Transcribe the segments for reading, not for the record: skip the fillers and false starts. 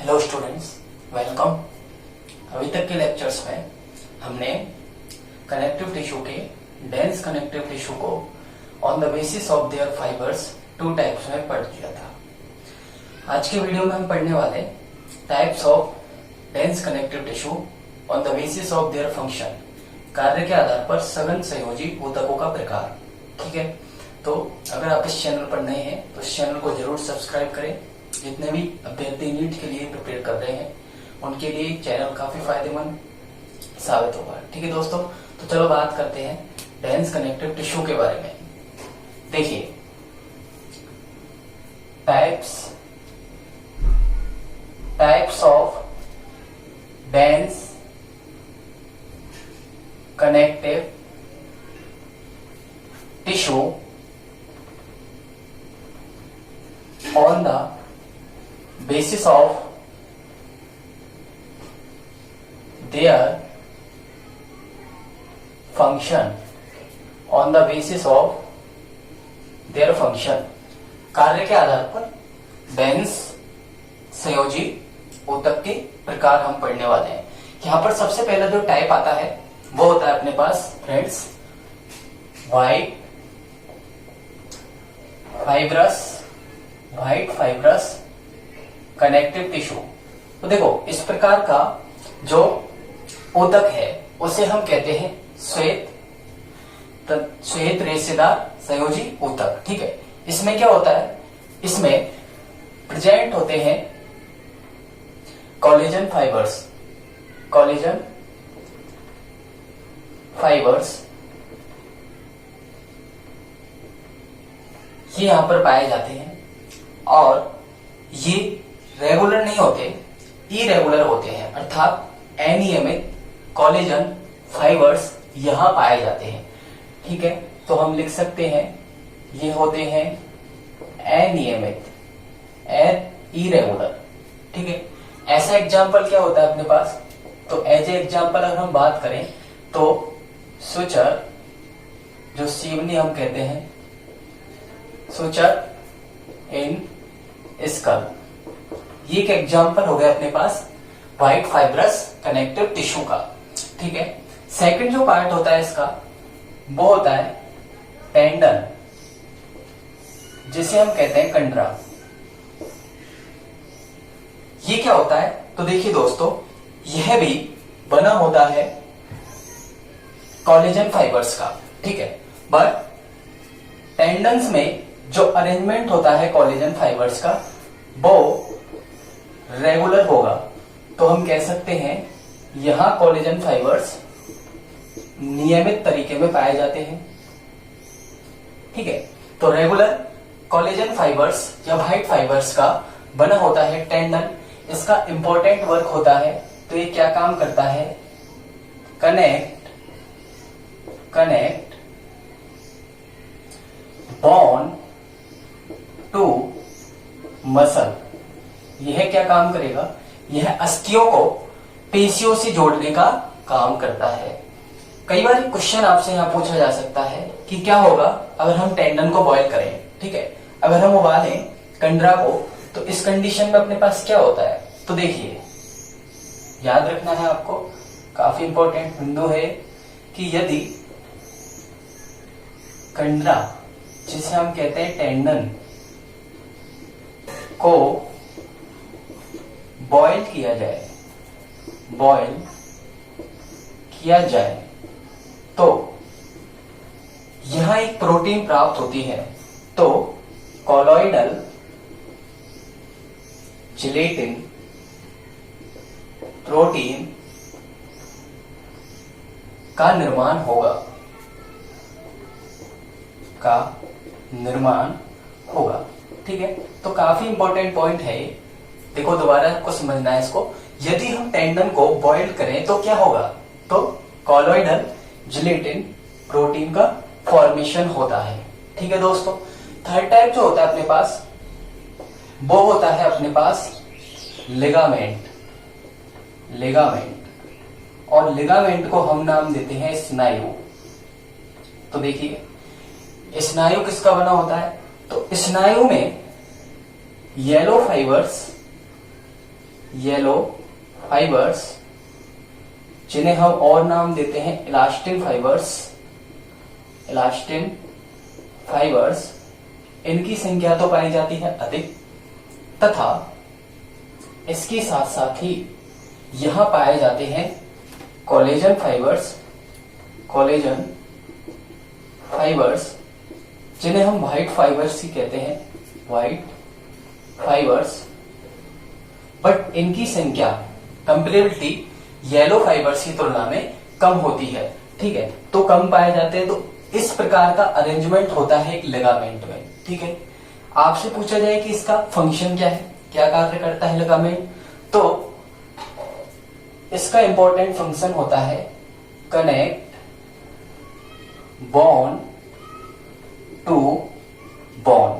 Hello students, welcome. अभी तक के लेक्चर्स में हमने कनेक्टिव टिश्यू के डेंस कनेक्टिव टिश्यू को on the basis of their fibres 2 types में पढ़ लिया था। आज के वीडियो में हम पढ़ने वाले types of dense connective tissue on the basis of their function, कार्य के आधार पर सघन संयोजी ऊतकों का प्रकार। ठीक है, तो अगर आप इस चैनल पर नए हैं तो इस चैनल को जरूर सब्सक्राइब करें। जितने भी अभ्यर्थी नीट के लिए प्रिपेयर कर रहे हैं उनके लिए चैनल काफी फायदेमंद साबित होगा। ठीक है दोस्तों, तो चलो बात करते हैं डेंस कनेक्टिव टिश्यू के बारे में। देखिए, types of dense connective tissue on the basis of their function, on the basis of their function, कार्य के आधार पर डेंस संयोजी ऊतक के प्रकार हम पढ़ने वाले हैं। यहाँ पर सबसे पहला जो टाइप आता है वो होता है अपने पास friends white fibrous connective tissue. तो देखो, इस प्रकार का जो ऊतक है उसे हम कहते हैं श्वेत रेशेदार संयोजी ऊतक। ठीक है, इसमें क्या होता है, इसमें प्रेजेंट होते हैं कोलेजन फाइबर्स ये यहां पर पाए जाते हैं और ये रेगुलर नहीं होते, इरेगुलर होते हैं, अर्थात अनियमित कोलेजन फाइबर्स यहां पाए जाते हैं। ठीक है, तो हम लिख सकते हैं ये होते हैं अनियमित, इरेगुलर। ठीक है, ऐसा एग्जाम्पल क्या होता है अपने पास, तो एज ए एग्जाम्पल अगर हम बात करें तो सुचर, जो सीवनी हम कहते हैं, सुचर इन स्कल, ये एक एग्जाम्पल हो गया अपने पास व्हाइट फाइब्रस कनेक्टिव टिश्यू का। ठीक है, सेकंड जो पार्ट होता है इसका वो होता है टेंडन, जिसे हम कहते हैं कंडरा। ये क्या होता है, तो देखिए दोस्तों, यह भी बना होता है कोलेजन फाइबर्स का। ठीक है, बट टेंडन्स में जो अरेंजमेंट होता है कोलेजन फाइबर्स का वो रेगुलर होगा। तो हम कह सकते हैं यहां कोलेजन फाइबर्स नियमित तरीके में पाए जाते हैं। ठीक है, तो रेगुलर कोलेजन फाइबर्स या व्हाइट फाइबर्स का बना होता है टेंडन। इसका इंपॉर्टेंट वर्क होता है, तो ये क्या काम करता है, कनेक्ट बॉन्ड टू मसल। यह क्या काम करेगा, यह अस्थियों को पेशियों से जोड़ने का काम करता है। कई बार क्वेश्चन आपसे यहां पूछा जा सकता है कि क्या होगा अगर हम टेंडन को बॉयल करें। ठीक है, अगर हम उबालें कंडरा को, तो इस कंडीशन में अपने पास क्या होता है, तो देखिए याद रखना है आपको, काफी इंपॉर्टेंट बिंदु है कि यदि कंडरा, जिसे हम कहते हैं टेंडन, को बॉयल किया जाए तो यहां एक प्रोटीन प्राप्त होती है। तो कॉलोइडल जिलेटिन प्रोटीन का निर्माण होगा। ठीक है, तो काफी इंपॉर्टेंट पॉइंट है। देखो, दोबारा आपको समझना है इसको। यदि हम टेंडन को बॉइल करें तो क्या होगा, तो कॉलोइडल जिलेटिन प्रोटीन का फॉर्मेशन होता है। ठीक है दोस्तों, थर्ड टाइप जो होता है अपने पास वो होता है अपने पास लिगामेंट, और लिगामेंट को हम नाम देते हैं स्नायु। तो देखिए, स्नायु किसका बना होता है, तो स्नायु में येलो फाइबर्स येलो फाइबर्स, जिन्हें हम और नाम देते हैं इलास्टिन फाइबर्स, इलास्टिन फाइबर्स, इनकी संख्या तो पाई जाती है अधिक, तथा इसके साथ साथ ही यहां पाए जाते हैं कोलेजन फाइबर्स, कोलेजन फाइबर्स, जिन्हें हम व्हाइट फाइबर्स ही कहते हैं, व्हाइट फाइबर्स, बट इनकी संख्या कंपेरेटिवली येलो फाइबर्स की तुलना में कम होती है। ठीक है, तो कम पाए जाते हैं, तो इस प्रकार का अरेंजमेंट होता है एक लिगामेंट में। ठीक है, आपसे पूछा जाए कि इसका फंक्शन क्या है, क्या कार्य करता है लिगामेंट, तो इसका इंपॉर्टेंट फंक्शन होता है कनेक्ट बॉन्ड टू बॉन्ड।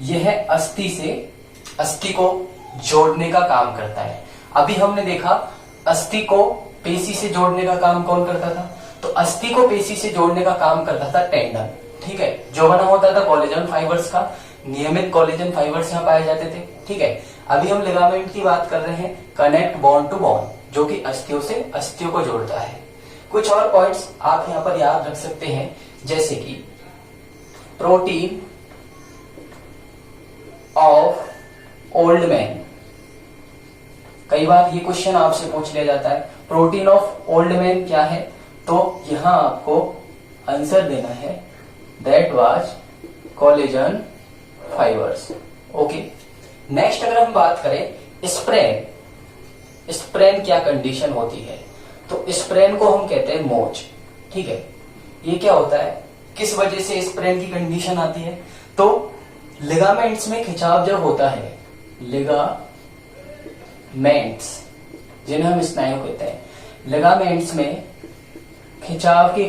यह अस्थि को जोड़ने का काम करता है। अभी हमने देखा अस्थि को पेशी से जोड़ने का काम कौन करता था, तो अस्थि को पेशी से जोड़ने का काम करता था टेंडन। ठीक है, जो बना होता था कोलेजन फाइबर्स का, नियमित कोलेजन फाइबर्स यहाँ पाए जाते थे। ठीक है, अभी हम लिगामेंट की बात कर रहे हैं कनेक्ट बॉन्ड टू बॉन्ड, जो कि अस्थियों से अस्थियों को जोड़ता है। कुछ और पॉइंट्स आप यहाँ पर याद रख सकते हैं, जैसे कि प्रोटीन ऑफ ओल्ड मैन। कई बार ये क्वेश्चन आपसे पूछ लिया जाता है, प्रोटीन ऑफ ओल्ड मैन क्या है, तो यहां आपको आंसर देना है that was collagen fibres. Okay, next अगर हम बात करें स्प्रेन, स्प्रेन क्या कंडीशन होती है, तो स्प्रेन को हम कहते हैं मोच। ठीक है, ये क्या होता है, किस वजह से स्प्रेन की कंडीशन आती है, तो लिगामेंट्स में खिंचाव जब होता है, लिगामेंट्स जिन्हें हम स्नायु कहते हैं, लिगामेंट्स में खिंचाव के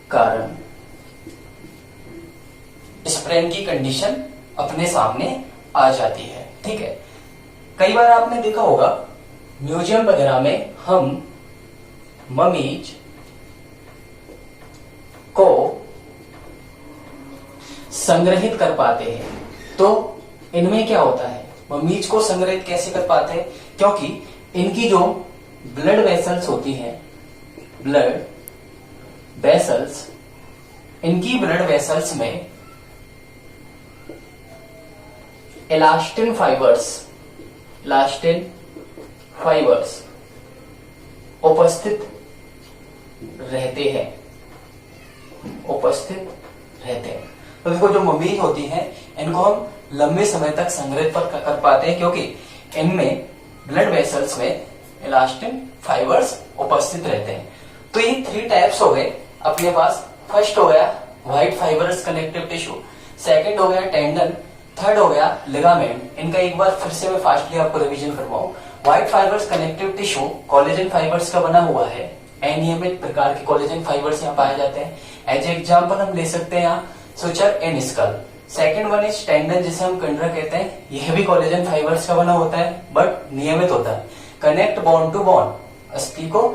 कारण स्प्रेन की कंडीशन अपने सामने आ जाती है। ठीक है, कई बार आपने देखा होगा म्यूजियम वगैरह में हम ममीज को संग्रहित कर पाते हैं, तो इनमें क्या होता है, ममीज को संग्रहित कैसे कर पाते हैं, क्योंकि इनकी जो ब्लड वेसल्स होती हैं, ब्लड वेसल्स, इनकी ब्लड वेसल्स में इलास्टिन फाइबर्स उपस्थित रहते हैं। तो देखो जो ममीज होती हैं, इनको हम लंबे समय तक संग्रहित कर पाते हैं, क्योंकि इनमें ब्लड वेसल्स में इलास्टिन फाइबर्स उपस्थित रहते हैं। तो ये 3 टाइप्स हो गए अपने पास। फर्स्ट हो गया white fibrous connective tissue, second हो गया टेंडन, थर्ड हो गया लिगामेंट। इनका एक बार फिर से मैं फास्टली आपको रिवीजन करवाऊं। White fibres connective tissue collagen fibres का बना हुआ है, अनियमित प्रकार के कोलेजन फाइबर्स यहाँ पाए जाते हैं। एज एग्जाम्पल हम ले सकते हैं यहाँ suture and skull. Second one is tendon, जिसे हम कंडरा कहते हैं, यह भी कोलेजन फाइबर्स का बना होता है बट नियमित होता है। कनेक्ट बॉन्ड टू बॉन्ड, अस्थि को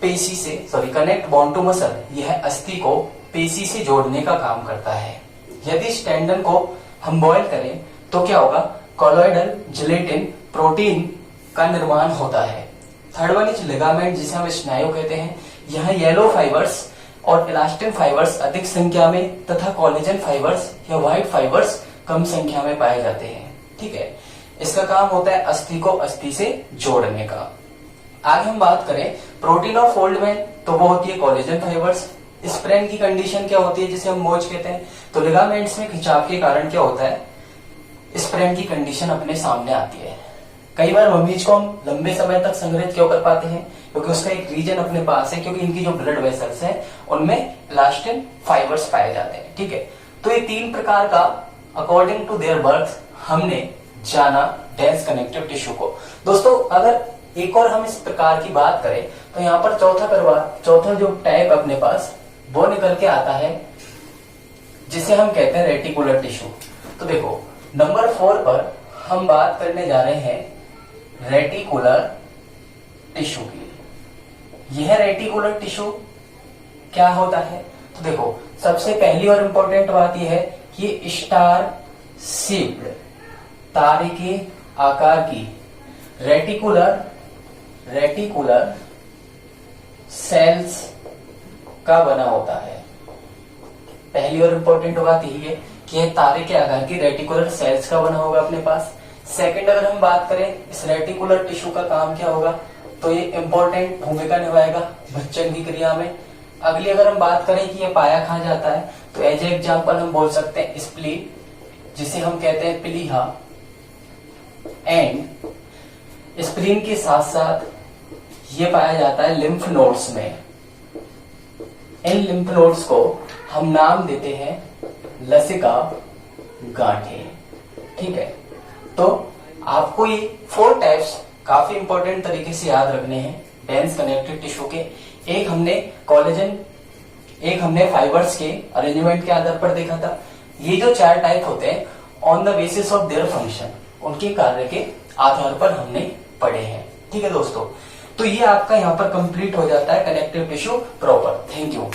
पेशी से, कनेक्ट बॉन्ड टू मसल, यह अस्थि को पेशी से जोड़ने का काम करता है। यदि इस टेंडन को हम बॉयल करें तो क्या होगा, कोलॉइडल जिलेटिन प्रोटीन का निर्माण होता है। थर्ड वन इज लिगामेंट, जिसे हम स्नायु कहते हैं, यहाँ येलो फाइबर्स और इलास्टिन फाइबर्स अधिक संख्या में तथा कोलेजन फाइबर्स या व्हाइट फाइबर्स कम संख्या में पाए जाते हैं। ठीक है, इसका काम होता है अस्थि को अस्थि से जोड़ने का। आगे हम बात करें प्रोटीन ऑफ ओल्ड मैन, तो वो होती है कोलेजन फाइबर्स। स्प्रेन की कंडीशन क्या होती है, जिसे हम मोच कहते हैं, तो लिगामेंट्स में खिंचाव के कारण क्या होता है, स्प्रेन की कंडीशन अपने सामने आती है। कई बार ममीज को हम लंबे समय तक संग्रहित क्यों कर पाते हैं, क्योंकि उसका एक रीजन अपने पास है, क्योंकि इनकी जो ब्लड वेसल्स हैं उनमें इलास्टिन फाइबर्स पाए जाते हैं। ठीक है, तो ये 3 प्रकार का अकॉर्डिंग टू देयर बर्थ हमने जाना डेंस कनेक्टिव टिश्यू को। दोस्तों अगर एक और हम इस प्रकार की बात करें तो यहाँ पर चौथा जो टाइप अपने पास वो निकल के आता है, जिसे हम कहते हैं रेटिकुलर टिश्यू। तो देखो नंबर 4 पर हम बात करने जा रहे हैं रेटिकुलर टिश्यू की। यह रेटिकुलर टिश्यू क्या होता है, तो देखो सबसे पहली और इंपॉर्टेंट बात यह है कि स्टार शेप्ड तारे के आकार की रेटिकुलर सेल्स का बना होता है। पहली और इंपॉर्टेंट बात यही है कि यह तारे के आकार की रेटिकुलर सेल्स का बना होगा अपने पास। सेकंड, अगर हम बात करें इस रेटिकुलर टिश्यू का काम क्या होगा, तो ये इंपॉर्टेंट भूमिका निभाएगा भक्षण की क्रिया में। अगली अगर हम बात करें कि ये पाया कहाँ जाता है, तो एज ए एग्जाम्पल हम बोल सकते हैं स्प्लीन, जिसे हम कहते हैं प्लीहा। एंड स्प्लीन के साथ साथ ये पाया जाता है लिम्फ नोड्स में। इन लिम्फ नोड्स को हम नाम देते हैं लसिका गांठें। ठीक है, तो आपको ये 4 टाइप्स काफी इंपॉर्टेंट तरीके से याद रखने हैं डेंस कनेक्टिव टिश्यू के। एक हमने कोलेजन, एक हमने फाइबर्स के अरेंजमेंट के आधार पर देखा था। ये जो 4 टाइप होते हैं on the basis of their function, उनके कार्य के आधार पर हमने पढ़े हैं। ठीक है दोस्तों, तो ये आपका यहाँ पर कंप्लीट हो जाता है connective tissue proper. Thank you.